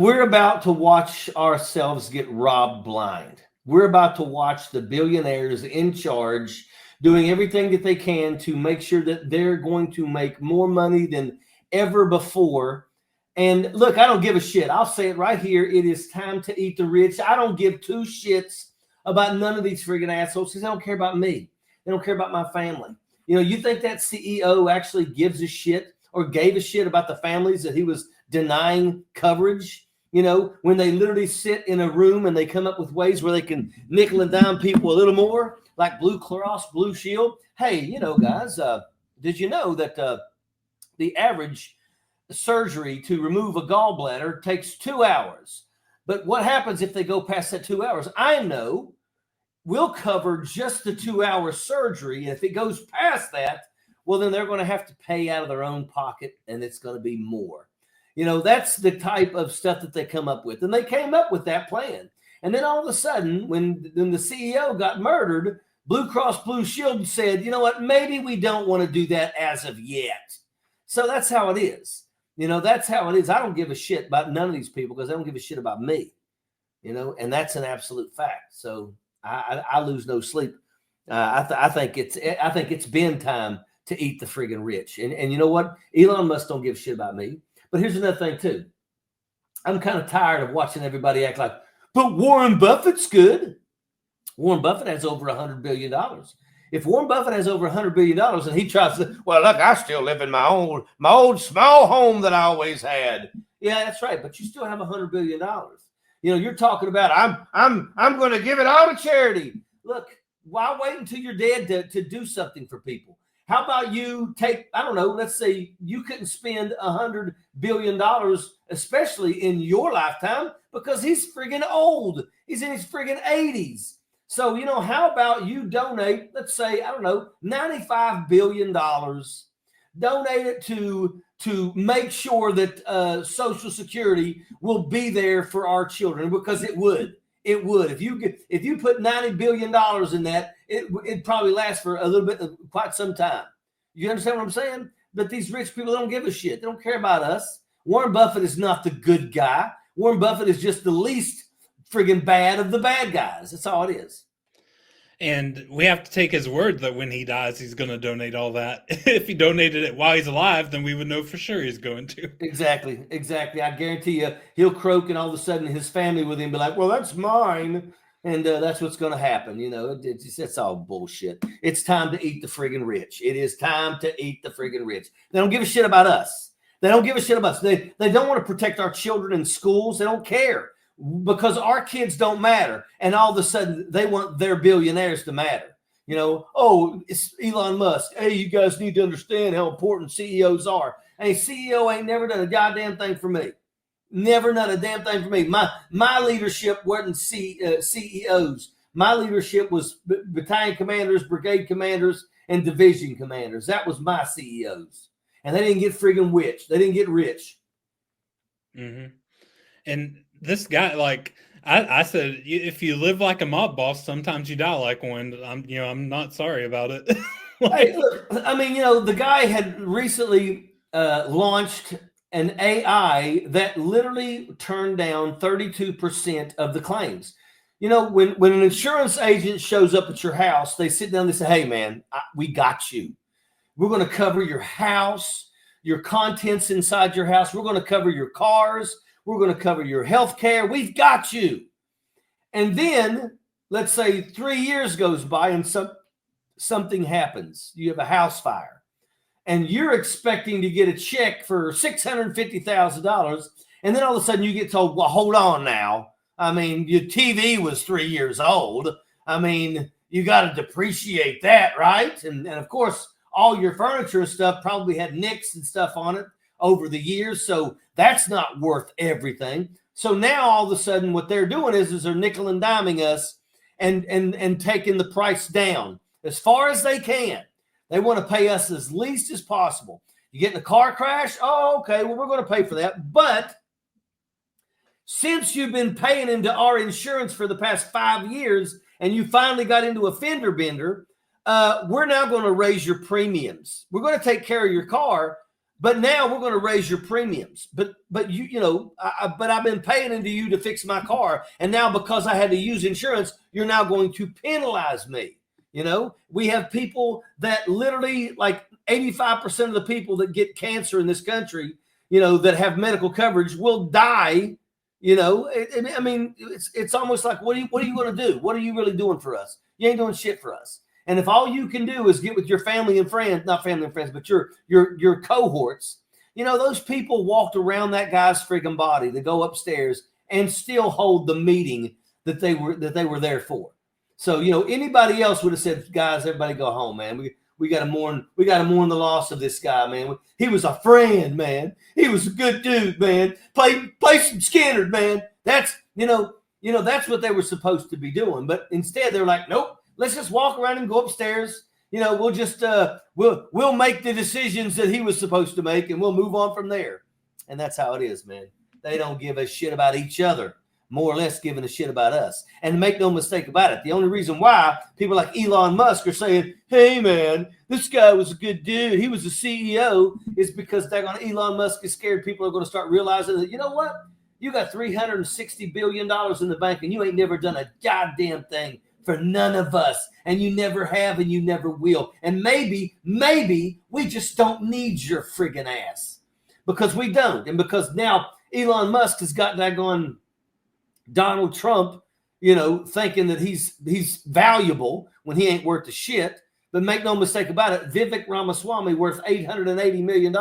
We're about to watch ourselves get robbed blind. We're about to watch the billionaires in charge doing everything that they can to make sure that they're going to make more money than ever before. And look, I don't give a shit. I'll say it right here. It is time to eat the rich. I don't give two shits about none of these friggin' assholes because they don't care about me. They don't care about my family. You know, you think that CEO actually gives a shit or gave a shit about the families that he was denying coverage? You know, when they literally sit in a room and they come up with ways where they can nickel and dime people a little more, like Blue Cross, Blue Shield. Hey, you know, guys, did you know that the average surgery to remove a gallbladder takes 2 hours? But what happens if they go past that 2 hours? I know we'll cover just the 2 hour surgery. And if it goes past that, well, then they're going to have to pay out of their own pocket and it's going to be more. You know, that's the type of stuff that they come up with. And they came up with that plan. And then all of a sudden, when the CEO got murdered, Blue Cross Blue Shield said, you know what, maybe we don't want to do that as of yet. So that's how it is. You know, that's how it is. I don't give a shit about none of these people because they don't give a shit about me. You know, and that's an absolute fact. So I lose no sleep. I think it's been time to eat the friggin' rich. And you know what? Elon Musk don't give a shit about me. But here's another thing, too. I'm kind of tired of watching everybody act like, but Warren Buffett's good. Warren Buffett has over $100 billion. If Warren Buffett has over $100 billion and he tries to, well, look, I still live in my old small home that I always had. Yeah, that's right. But you still have $100 billion. You know, you're talking about, I'm going to give it all to charity. Look, why wait until you're dead to do something for people? How about you take, I don't know, let's say you couldn't spend $100 billion, especially in your lifetime, because he's friggin' old. He's in his friggin' 80s. So, you know, how about you donate, let's say, I don't know, $95 billion, donate it to make sure that Social Security will be there for our children, because it would. It would. If you put $90 billion in that, it'd probably last for a little bit, quite some time. You understand what I'm saying? But these rich people don't give a shit. They don't care about us. Warren Buffett is not the good guy. Warren Buffett is just the least friggin' bad of the bad guys. That's all it is. And we have to take his word that when he dies, he's going to donate all that. If he donated it while he's alive, then we would know for sure he's going to. Exactly. I guarantee you, he'll croak, and all of a sudden his family with him be like, well, that's mine. And that's what's going to happen. You know, it's all bullshit. It's time to eat the friggin' rich. It is time to eat the friggin' rich. They don't give a shit about us. They don't give a shit about us. They don't want to protect our children in schools. They don't care, because our kids don't matter. And all of a sudden they want their billionaires to matter. You know, oh, it's Elon Musk. Hey, you guys need to understand how important CEOs are. Hey, CEO ain't never done a goddamn thing for me. Never done a damn thing for me. My leadership wasn't CEOs. My leadership was battalion commanders, brigade commanders, and division commanders. That was my CEOs. And they didn't get friggin' rich. They didn't get rich. Mm-hmm. And this guy, like I said, if you live like a mob boss, sometimes you die like one. I'm not sorry about it. Hey, look, I mean, you know, the guy had recently launched an AI that literally turned down 32% of the claims. You know, when an insurance agent shows up at your house, they sit down and they say, hey, man, we got you. We're going to cover your house, your contents inside your house. We're going to cover your cars. We're going to cover your health care. We've got you. And then, let's say 3 years goes by and something happens. You have a house fire. And you're expecting to get a check for $650,000. And then all of a sudden you get told, well, hold on now. I mean, your TV was 3 years old. I mean, you got to depreciate that, right? And of course, all your furniture and stuff probably had nicks and stuff on it over the years. So that's not worth everything. So now all of a sudden what they're doing is they're nickel and diming us and taking the price down as far as they can. They want to pay us as least as possible. You get in a car crash? Oh, okay. Well, we're going to pay for that. But since you've been paying into our insurance for the past 5 years and you finally got into a fender bender, we're now going to raise your premiums. We're going to take care of your car, But now we're going to raise your premiums. But but I've been paying into you to fix my car, and now because I had to use insurance, you're now going to penalize me. We have people that literally, like 85% of the people that get cancer in this country, that have medical coverage will die. I mean, it's almost like, what are you going to do? What are you really doing for us? You ain't doing shit for us. And if all you can do is get with your family and friends, not family and friends, but your cohorts, those people walked around that guy's friggin' body to go upstairs and still hold the meeting that they were there for. So, anybody else would have said, guys, everybody go home, man. We got to mourn the loss of this guy, man. He was a friend, man. He was a good dude, man. Play some Skinner, man. That's that's what they were supposed to be doing. But instead they're like, nope, let's just walk around and go upstairs. We'll just we'll make the decisions that he was supposed to make, and we'll move on from there. And that's how it is, man. They don't give a shit about each other, more or less giving a shit about us. And make no mistake about it, the only reason why people like Elon Musk are saying, hey, man, this guy was a good dude, he was a CEO, is because Elon Musk is scared people are going to start realizing that, you know what? You got $360 billion in the bank, and you ain't never done a goddamn thing for none of us. And you never have, and you never will. And maybe we just don't need your friggin' ass. Because we don't. And because now Elon Musk has got that going, Donald Trump, thinking that he's valuable when he ain't worth a shit. But make no mistake about it, Vivek Ramaswamy worth $880 million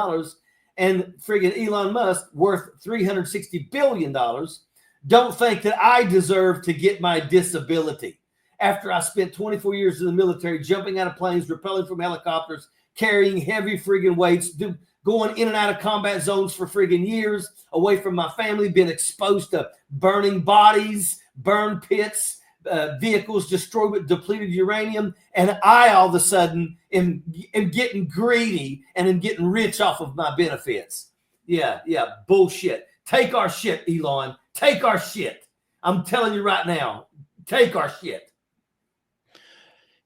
and friggin' Elon Musk worth $360 billion. Don't think that I deserve to get my disability. After I spent 24 years in the military, jumping out of planes, rappelling from helicopters, carrying heavy friggin' weights, going in and out of combat zones for friggin' years, away from my family, been exposed to burning bodies, burn pits, vehicles destroyed with depleted uranium, and I all of a sudden am getting greedy and am getting rich off of my benefits. Yeah, bullshit. Take our shit, Elon. Take our shit. I'm telling you right now, take our shit.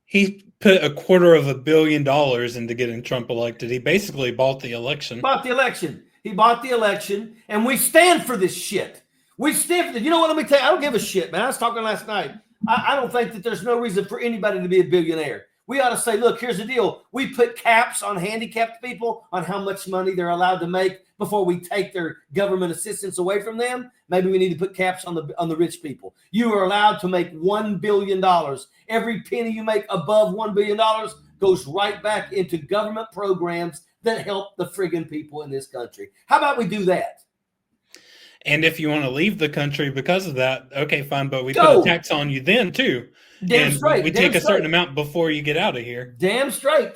He put $250 million into getting Trump elected. He basically bought the election. He bought the election, and we stand for this shit. We stand for this. You know what? Let me tell you, I don't give a shit, man. I was talking last night. I don't think that there's no reason for anybody to be a billionaire. We ought to say, look, here's the deal. We put caps on handicapped people on how much money they're allowed to make before we take their government assistance away from them. Maybe we need to put caps on the rich people. You are allowed to make $1 billion. Every penny you make above $1 billion goes right back into government programs that help the friggin' people in this country. How about we do that? And if you want to leave the country because of that, okay, fine, but we put a tax on you then too. Damn straight. We take a certain amount before you get out of here. Damn straight.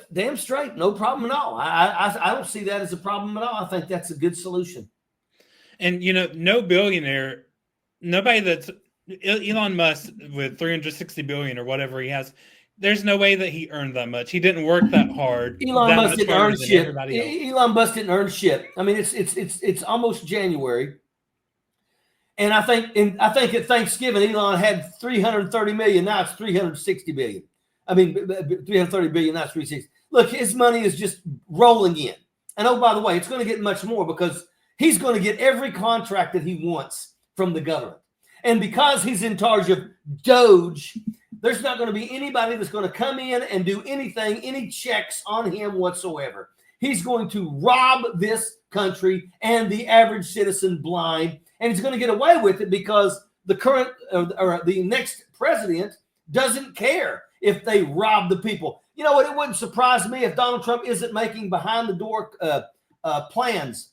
No problem at all. I don't see that as a problem at all. I think that's a good solution. And, no billionaire, nobody that's Elon Musk with $360 billion or whatever he has, there's no way that he earned that much. He didn't work that hard. Elon Musk didn't earn shit. Elon Musk didn't earn shit. I mean, it's almost January. And I think at Thanksgiving, Elon had 330 million. Now it's 360 billion. I mean, 330 billion. Now it's 360. Look, his money is just rolling in. And oh, by the way, it's going to get much more because he's going to get every contract that he wants from the government. And because he's in charge of Doge, there's not going to be anybody that's going to come in and do anything, any checks on him whatsoever. He's going to rob this country and the average citizen blind. And he's going to get away with it because the current or the next president doesn't care if they rob the people. You know what? It wouldn't surprise me if Donald Trump isn't making behind the door plans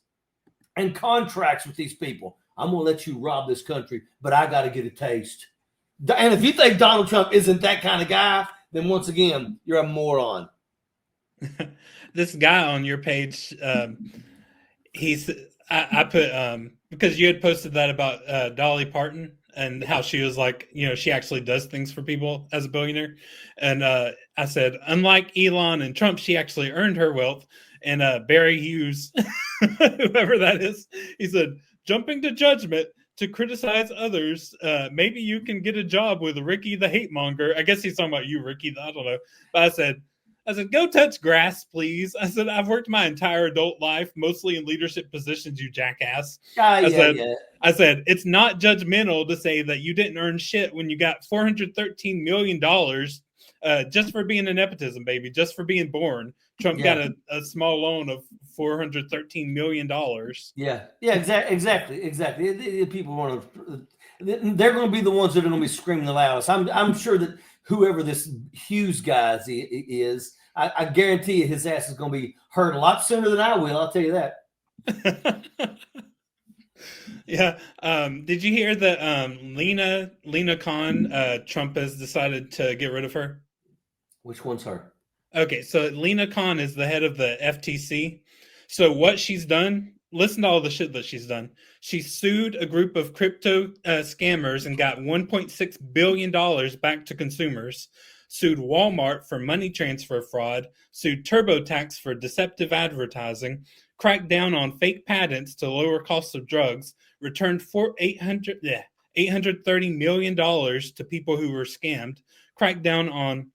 and contracts with these people. I'm going to let you rob this country, but I got to get a taste. And if you think Donald Trump isn't that kind of guy, then once again, you're a moron. This guy on your page, I put because you had posted that about Dolly Parton and how she was like, she actually does things for people as a billionaire. And I said, unlike Elon and Trump, she actually earned her wealth. And Barry Hughes, whoever that is, he said, jumping to judgment to criticize others. Maybe you can get a job with Ricky the hate monger. I guess he's talking about you, Ricky. I don't know. But I said, I said, go touch grass, please. I said, I've worked my entire adult life, mostly in leadership positions, you jackass. I said, it's not judgmental to say that you didn't earn shit when you got $413 million just for being a nepotism baby, just for being born. Trump got a small loan of $413 million. Exactly. The people want to, they're going to be the ones that are going to be screaming the loudest. I'm sure that whoever this Hughes guy is, I guarantee you his ass is going to be heard a lot sooner than I will. I'll tell you that. Yeah. Did you hear that Lena Khan, Trump has decided to get rid of her? Which one's her? Okay, so Lena Khan is the head of the FTC. So what she's done, listen to all the shit that she's done. She sued a group of crypto scammers and got $1.6 billion back to consumers, sued Walmart for money transfer fraud, sued TurboTax for deceptive advertising, cracked down on fake patents to lower costs of drugs, returned $830 million to people who were scammed, cracked down on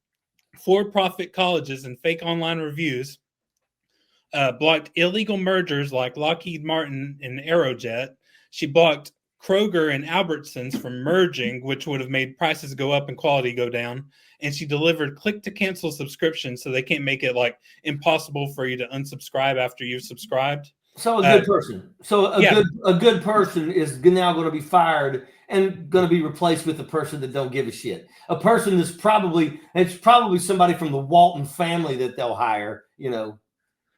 for-profit colleges and fake online reviews, blocked illegal mergers like Lockheed Martin and Aerojet. She blocked Kroger and Albertsons from merging, which would have made prices go up and quality go down. And she delivered click-to-cancel subscriptions, so they can't make it like impossible for you to unsubscribe after you've subscribed. So a good person. So a good person is now going to be fired and going to be replaced with a person that don't give a shit. A person that's probably somebody from the Walton family that they'll hire. You know,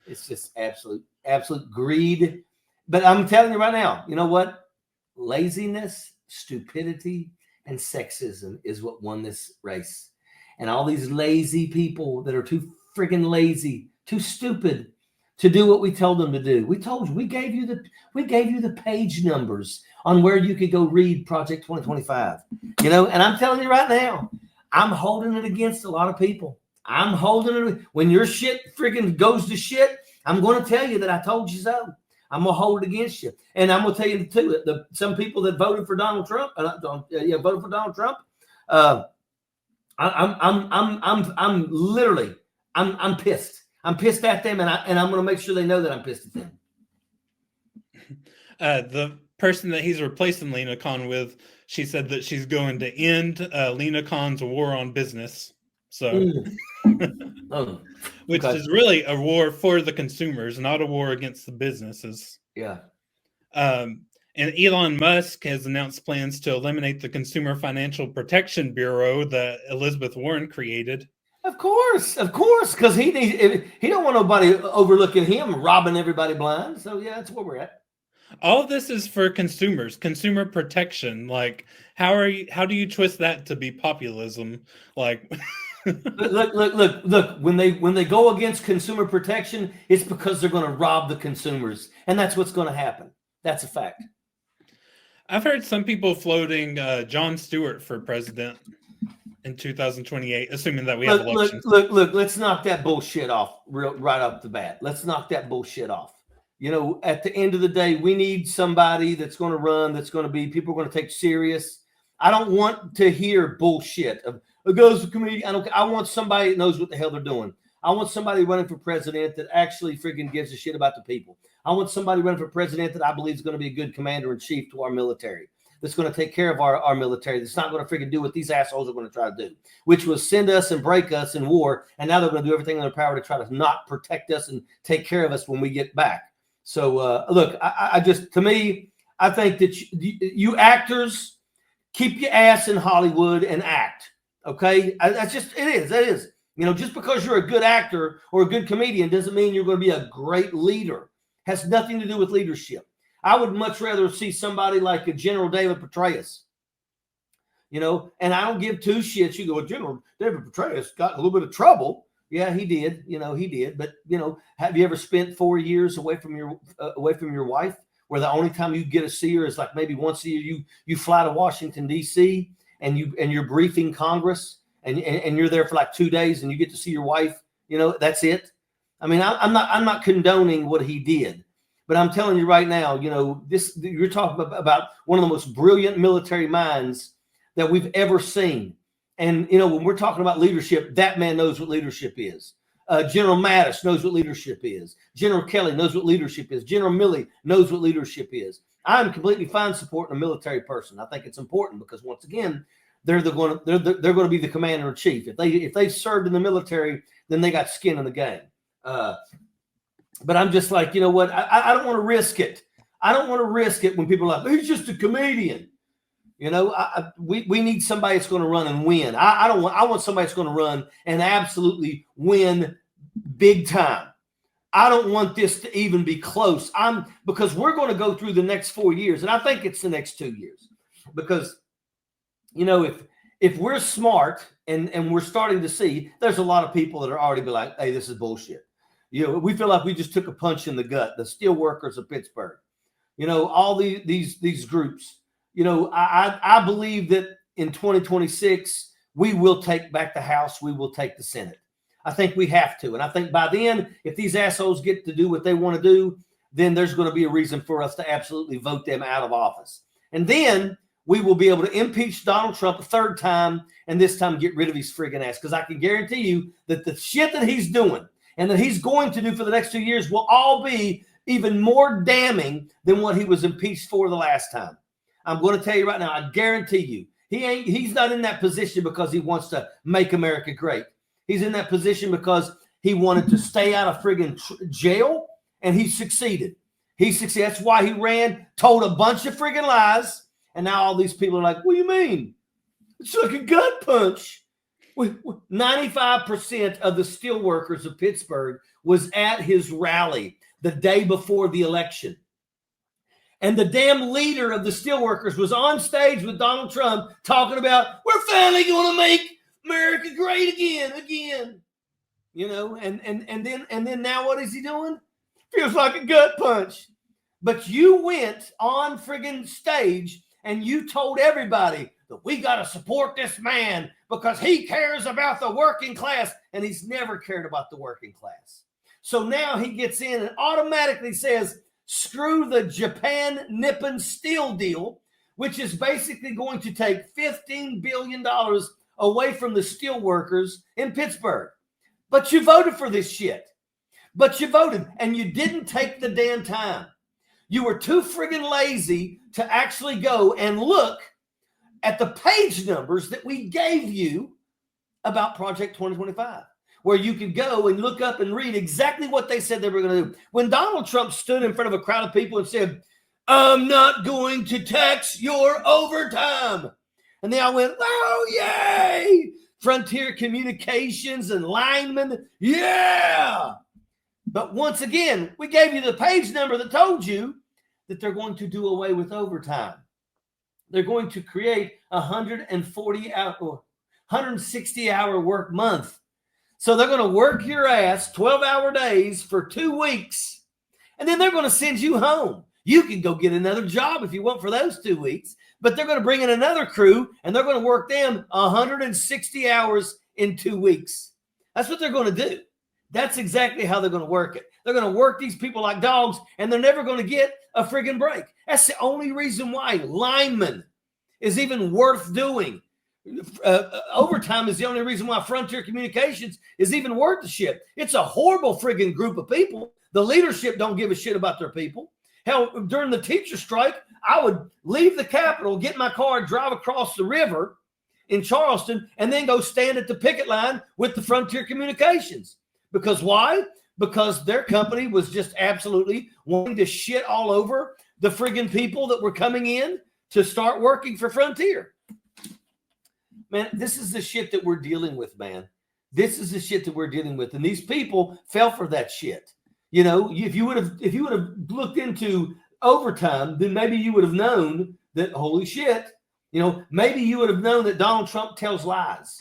it's just absolute greed. But I'm telling you right now, you know what? Laziness, stupidity, and sexism is what won this race. And all these lazy people that are too freaking lazy, too stupid to do what we told them to do. We gave you the page numbers on where you could go read Project 2025. You know, and I'm telling you right now, I'm holding it against a lot of people. I'm holding it when your shit freaking goes to shit. I'm going to tell you that I told you so. I'm gonna hold it against you, and I'm gonna tell you too. Some people that voted for Donald Trump, voted for Donald Trump. I'm literally pissed. I'm pissed at them, and I'm going to make sure they know that I'm pissed at them. The person that he's replacing Lena Khan with, she said that she's going to end Lena Khan's war on business. So, which is really a war for the consumers, not a war against the businesses. Yeah. And Elon Musk has announced plans to eliminate the Consumer Financial Protection Bureau that Elizabeth Warren created. Of course, because he don't want nobody overlooking him, robbing everybody blind. So yeah, that's where we're at. All of this is for consumers, consumer protection. Like, how do you twist that to be populism? Like, look. When they go against consumer protection, it's because they're going to rob the consumers, and that's what's going to happen. That's a fact. I've heard some people floating Jon Stewart for president in 2028, assuming that we have elections. Look, let's knock that bullshit off right off the bat. Let's knock that bullshit off. You know, at the end of the day, we need somebody that's going to run, that's going to be, people are going to take serious. I don't want to hear bullshit of a guy's a comedian. I want somebody that knows what the hell they're doing. I want somebody running for president that actually freaking gives a shit about the people. I want somebody running for president that I believe is going to be a good commander-in-chief to our military, that's going to take care of our military, that's not going to freaking do what these assholes are going to try to do, which was send us and break us in war, and now they're going to do everything in their power to try to not protect us and take care of us when we get back. So, look, I think that you actors, keep your ass in Hollywood and act, okay? That is. You know, just because you're a good actor or a good comedian doesn't mean you're going to be a great leader. Has nothing to do with leadership. I would much rather see somebody like a General David Petraeus, you know, and I don't give two shits. You go, well, General David Petraeus got in a little bit of trouble. Yeah, he did. You know, he did. But, you know, have you ever spent 4 years away from your wife, where the only time you get to see her is like maybe once a year you fly to Washington, D.C. and you're briefing Congress and you're there for like 2 days and you get to see your wife, you know, that's it. I mean, I'm not condoning what he did, but I'm telling you right now, you know, you're talking about one of the most brilliant military minds that we've ever seen. And, you know, when we're talking about leadership, that man knows what leadership is. General Mattis knows what leadership is. General Kelly knows what leadership is. General Milley knows what leadership is. I'm completely fine supporting a military person. I think it's important because once again, they're going to be the commander in chief. If they served in the military, then they got skin in the game. But I'm just like, you know what? I don't want to risk it. I don't want to risk it when people are like, he's just a comedian. You know, we need somebody that's going to run and win. I want somebody that's going to run and absolutely win big time. I don't want this to even be close. Because we're going to go through the next 4 years, and I think it's the next 2 years. Because, you know, if we're smart and we're starting to see, there's a lot of people that are already be like, hey, this is bullshit. You know, we feel like we just took a punch in the gut. The steelworkers of Pittsburgh, you know, all these groups. You know, I believe that in 2026 we will take back the House. We will take the Senate. I think we have to. And I think by then, if these assholes get to do what they want to do, then there's going to be a reason for us to absolutely vote them out of office. And then we will be able to impeach Donald Trump a third time and this time get rid of his friggin' ass. Because I can guarantee you that the shit that he's doing and that he's going to do for the next 2 years will all be even more damning than what he was impeached for the last time. I'm going to tell you right now, I guarantee you, he's not in that position because he wants to make America great. He's in that position because he wanted to stay out of friggin' jail, and he succeeded. That's why he ran, told a bunch of friggin' lies, and now all these people are like, what do you mean? It's like a gut punch. 95% of the steelworkers of Pittsburgh was at his rally the day before the election. And the damn leader of the steelworkers was on stage with Donald Trump talking about, we're finally going to make America great again. You know, and then now what is he doing? Feels like a gut punch. But you went on friggin' stage and you told everybody that we got to support this man because he cares about the working class, and he's never cared about the working class. So now he gets in and automatically says, screw the Japan Nippon steel deal, which is basically going to take $15 billion away from the steel workers in Pittsburgh. But you voted for this shit. But you voted, and you didn't take the damn time. You were too friggin' lazy to actually go and look at the page numbers that we gave you about Project 2025. Where you could go and look up and read exactly what they said they were going to do. When Donald Trump stood in front of a crowd of people and said, I'm not going to tax your overtime. And they all went, oh, yay. Frontier Communications and linemen, yeah. But once again, we gave you the page number that told you that they're going to do away with overtime. They're going to create 160-hour work month. So they're going to work your ass 12-hour days for 2 weeks, and then they're going to send you home. You can go get another job if you want for those 2 weeks, but they're going to bring in another crew, and they're going to work them 160 hours in 2 weeks. That's what they're going to do. That's exactly how they're going to work it. They're going to work these people like dogs, and they're never going to get a friggin' break. That's the only reason why lineman is even worth doing. Overtime is the only reason why Frontier Communications is even worth the shit. It's a horrible friggin' group of people. The leadership don't give a shit about their people. Hell, during the teacher strike, I would leave the Capitol, get my car, drive across the river in Charleston, and then go stand at the picket line with the Frontier Communications. Because why? Because their company was just absolutely wanting to shit all over the friggin' people that were coming in to start working for Frontier. Man, this is the shit that we're dealing with, man. This is the shit that we're dealing with. And these people fell for that shit. You know, if you would have looked into overtime, then maybe you would have known that, holy shit, you know, maybe you would have known that Donald Trump tells lies.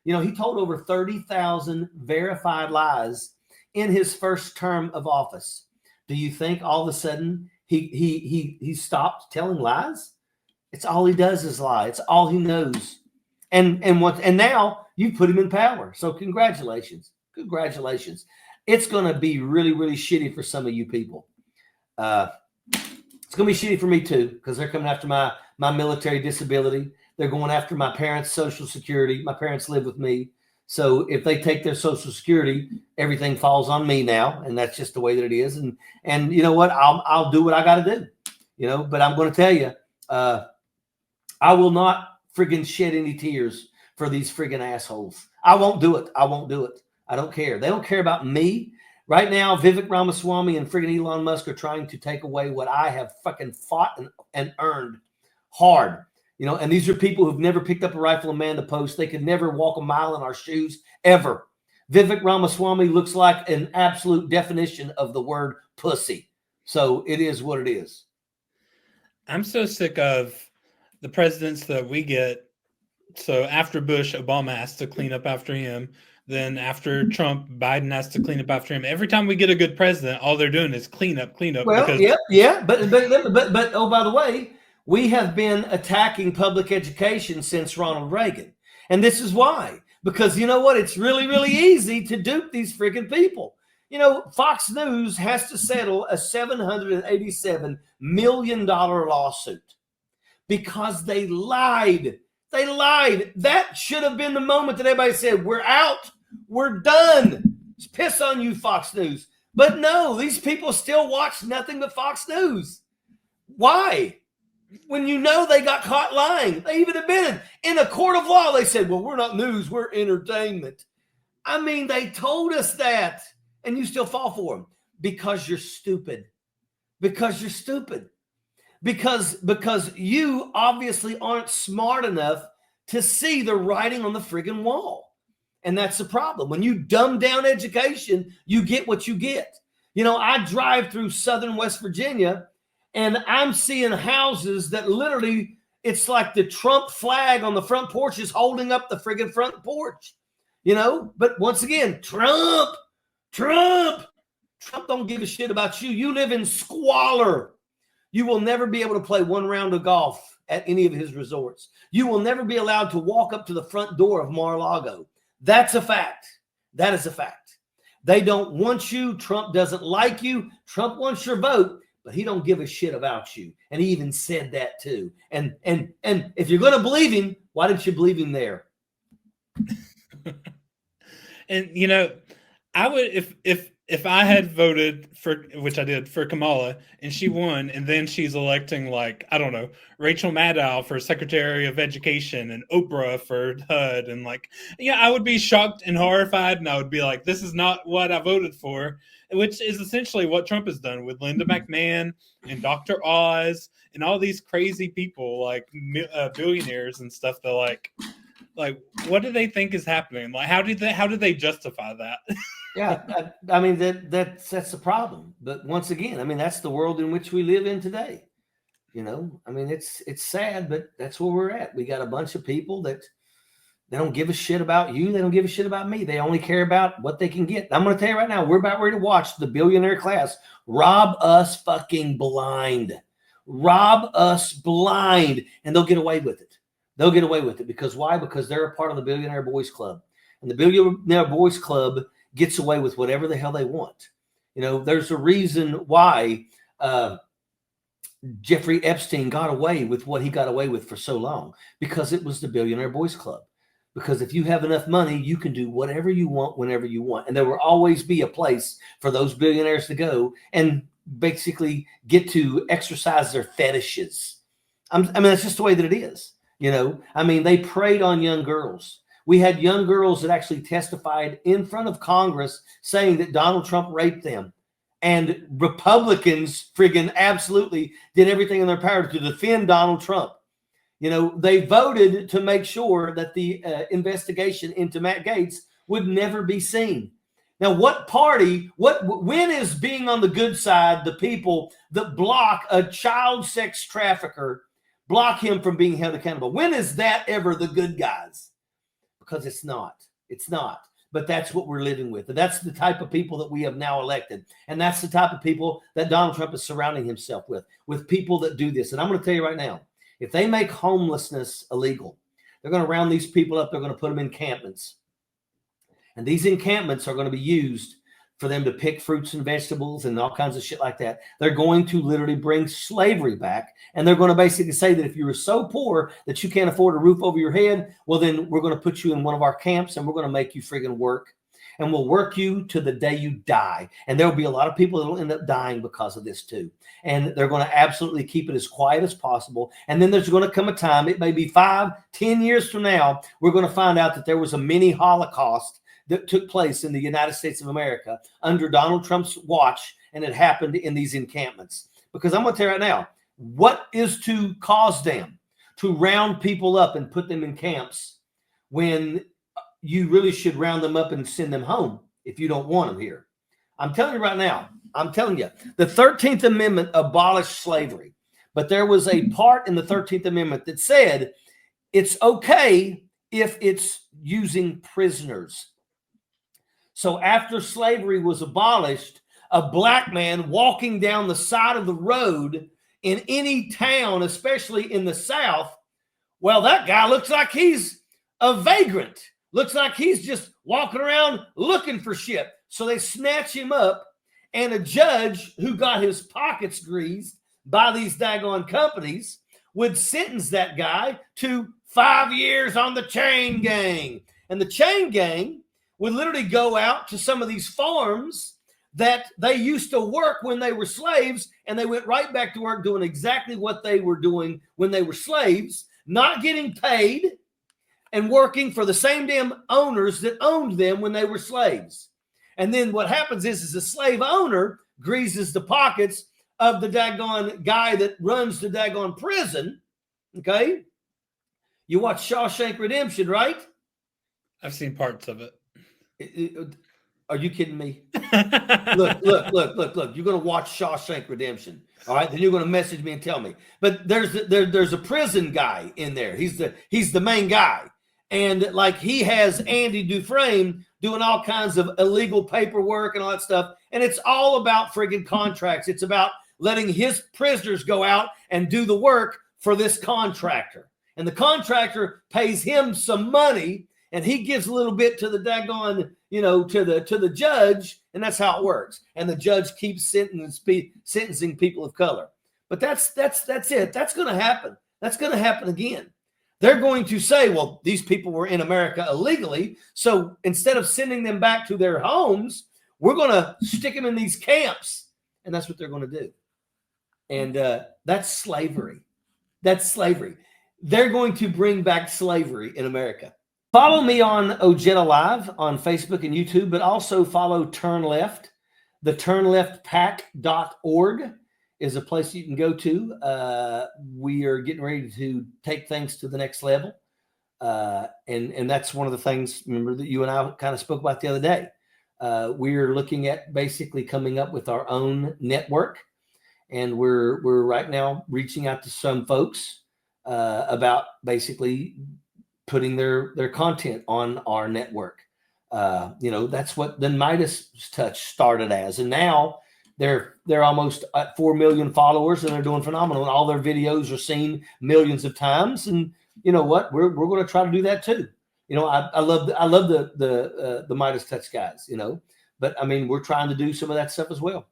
You know, he told over 30,000 verified lies in his first term of office. Do you think all of a sudden he stopped telling lies? It's all he does is lie. It's all he knows. And now you put him in power. So congratulations. It's going to be really, really shitty for some of you people. It's going to be shitty for me too, because they're coming after my military disability. They're going after my parents' Social Security. My parents live with me. So if they take their Social Security, everything falls on me now, and that's just the way that it is. And you know what? I'll do what I got to do. But I'm going to tell you, I will not friggin' shed any tears for these friggin' assholes. I won't do it. I won't do it. I don't care. They don't care about me. Right now, Vivek Ramaswamy and friggin' Elon Musk are trying to take away what I have fucking fought and earned hard. And these are people who've never picked up a rifle and manned a post. They could never walk a mile in our shoes, ever. Vivek Ramaswamy looks like an absolute definition of the word pussy. So it is what it is. I'm so sick of the presidents that we get. So after Bush, Obama has to clean up after him. Then after Trump, Biden has to clean up after him. Every time we get a good president, all they're doing is clean up. Well, yeah. But oh, by the way, we have been attacking public education since Ronald Reagan. And this is why. Because you know what? It's really, really easy to dupe these freaking people. Fox News has to settle a $787 million lawsuit because they lied. They lied. That should have been the moment that everybody said, we're out. We're done. Piss on you, Fox News. But no, these people still watch nothing but Fox News. Why? When they got caught lying. They even admitted in a court of law, they said, well, we're not news, we're entertainment. I mean, they told us that, and you still fall for them because you're stupid. Because you're stupid. Because you obviously aren't smart enough to see the writing on the friggin' wall. And that's the problem. When you dumb down education, you get what you get. I drive through southern West Virginia, and I'm seeing houses that literally, it's like the Trump flag on the front porch is holding up the friggin' front porch. But once again, Trump don't give a shit about you. You live in squalor. You will never be able to play one round of golf at any of his resorts. You will never be allowed to walk up to the front door of Mar-a-Lago. That's a fact. That is a fact. They don't want you. Trump doesn't like you. Trump wants your vote, but he don't give a shit about you. And he even said that too. And if you're going to believe him, why didn't you believe him there? And I would, if I had voted for, which I did, for Kamala, and she won, and then she's electing, like, I don't know, Rachel Maddow for Secretary of Education and Oprah for HUD, and I would be shocked and horrified, and I would be like, this is not what I voted for, which is essentially what Trump has done with Linda McMahon and Dr. Oz and all these crazy people, like billionaires and stuff that like, what do they think is happening? Like, how did they justify that? Yeah, I mean that's the problem. But once again, I mean that's the world in which we live in today. I mean it's sad, but that's where we're at. We got a bunch of people that they don't give a shit about you. They don't give a shit about me. They only care about what they can get. I'm going to tell you right now, we're about ready to watch the billionaire class rob us fucking blind. Rob us blind, and they'll get away with it. They'll get away with it because why? Because they're a part of the Billionaire Boys Club, and the Billionaire Boys Club gets away with whatever the hell they want. There's a reason why Jeffrey Epstein got away with what he got away with for so long, because it was the Billionaire Boys Club. Because if you have enough money, you can do whatever you want, whenever you want. And there will always be a place for those billionaires to go and basically get to exercise their fetishes. I mean, that's just the way that it is. I mean, they preyed on young girls. We had young girls that actually testified in front of Congress saying that Donald Trump raped them. And Republicans friggin' absolutely did everything in their power to defend Donald Trump. They voted to make sure that the investigation into Matt Gaetz would never be seen. Now, when is being on the good side the people that block a child sex trafficker, block him from being held accountable? When is that ever the good guys? Because it's not. It's not. But that's what we're living with. And that's the type of people that we have now elected. And that's the type of people that Donald Trump is surrounding himself with people that do this. And I'm going to tell you right now, if they make homelessness illegal, they're going to round these people up. They're going to put them in encampments. And these encampments are going to be used for them to pick fruits and vegetables and all kinds of shit like that. They're going to literally bring slavery back. And they're going to basically say that if you were so poor that you can't afford a roof over your head, well, then we're going to put you in one of our camps and we're going to make you friggin' work. And we'll work you to the day you die. And there'll be a lot of people that will end up dying because of this too. And they're going to absolutely keep it as quiet as possible. And then there's going to come a time, it may be 5, 10 years from now, we're going to find out that there was a mini Holocaust that took place in the United States of America under Donald Trump's watch. And it happened in these encampments. Because I'm going to tell you right now, what is to cause them to round people up and put them in camps when you really should round them up and send them home if you don't want them here? I'm telling you right now, I'm telling you, the 13th Amendment abolished slavery, but there was a part in the 13th Amendment that said it's okay if it's using prisoners. So after slavery was abolished, a black man walking down the side of the road in any town, especially in the South, well, that guy looks like he's a vagrant. Looks like he's just walking around looking for shit. So they snatch him up, and a judge who got his pockets greased by these daggone companies would sentence that guy to 5 years on the chain gang. And the chain gang would literally go out to some of these farms that they used to work when they were slaves, and they went right back to work doing exactly what they were doing when they were slaves, not getting paid, and working for the same damn owners that owned them when they were slaves. And then what happens is the slave owner greases the pockets of the daggone guy that runs the daggone prison. Okay? You watch Shawshank Redemption, right? I've seen parts of it. Are you kidding me? Look. You're going to watch Shawshank Redemption. All right? Then you're going to message me and tell me. But there's a prison guy in there. He's the main guy. And like he has Andy Dufresne doing all kinds of illegal paperwork and all that stuff. And it's all about friggin' contracts. It's about letting his prisoners go out and do the work for this contractor. And the contractor pays him some money, and he gives a little bit to the daggone, to the judge. And that's how it works. And the judge keeps sentencing people of color. But that's it. That's going to happen. That's going to happen again. They're going to say, well, these people were in America illegally, so instead of sending them back to their homes, we're going to stick them in these camps. And that's what they're going to do. And that's slavery. That's slavery. They're going to bring back slavery in America. Follow me on Ojeda Live on Facebook and YouTube, but also follow Turn Left. The turnleftpack.org is a place you can go to. We are getting ready to take things to the next level. And that's one of the things, remember, that you and I kind of spoke about the other day. We're looking at basically coming up with our own network. And we're right now reaching out to some folks about basically putting their content on our network. That's what the Midas Touch started as. And now they're almost at 4 million followers, and they're doing phenomenal. And all their videos are seen millions of times. And you know what? We're going to try to do that too. I love the Midas Touch guys. But I mean, we're trying to do some of that stuff as well.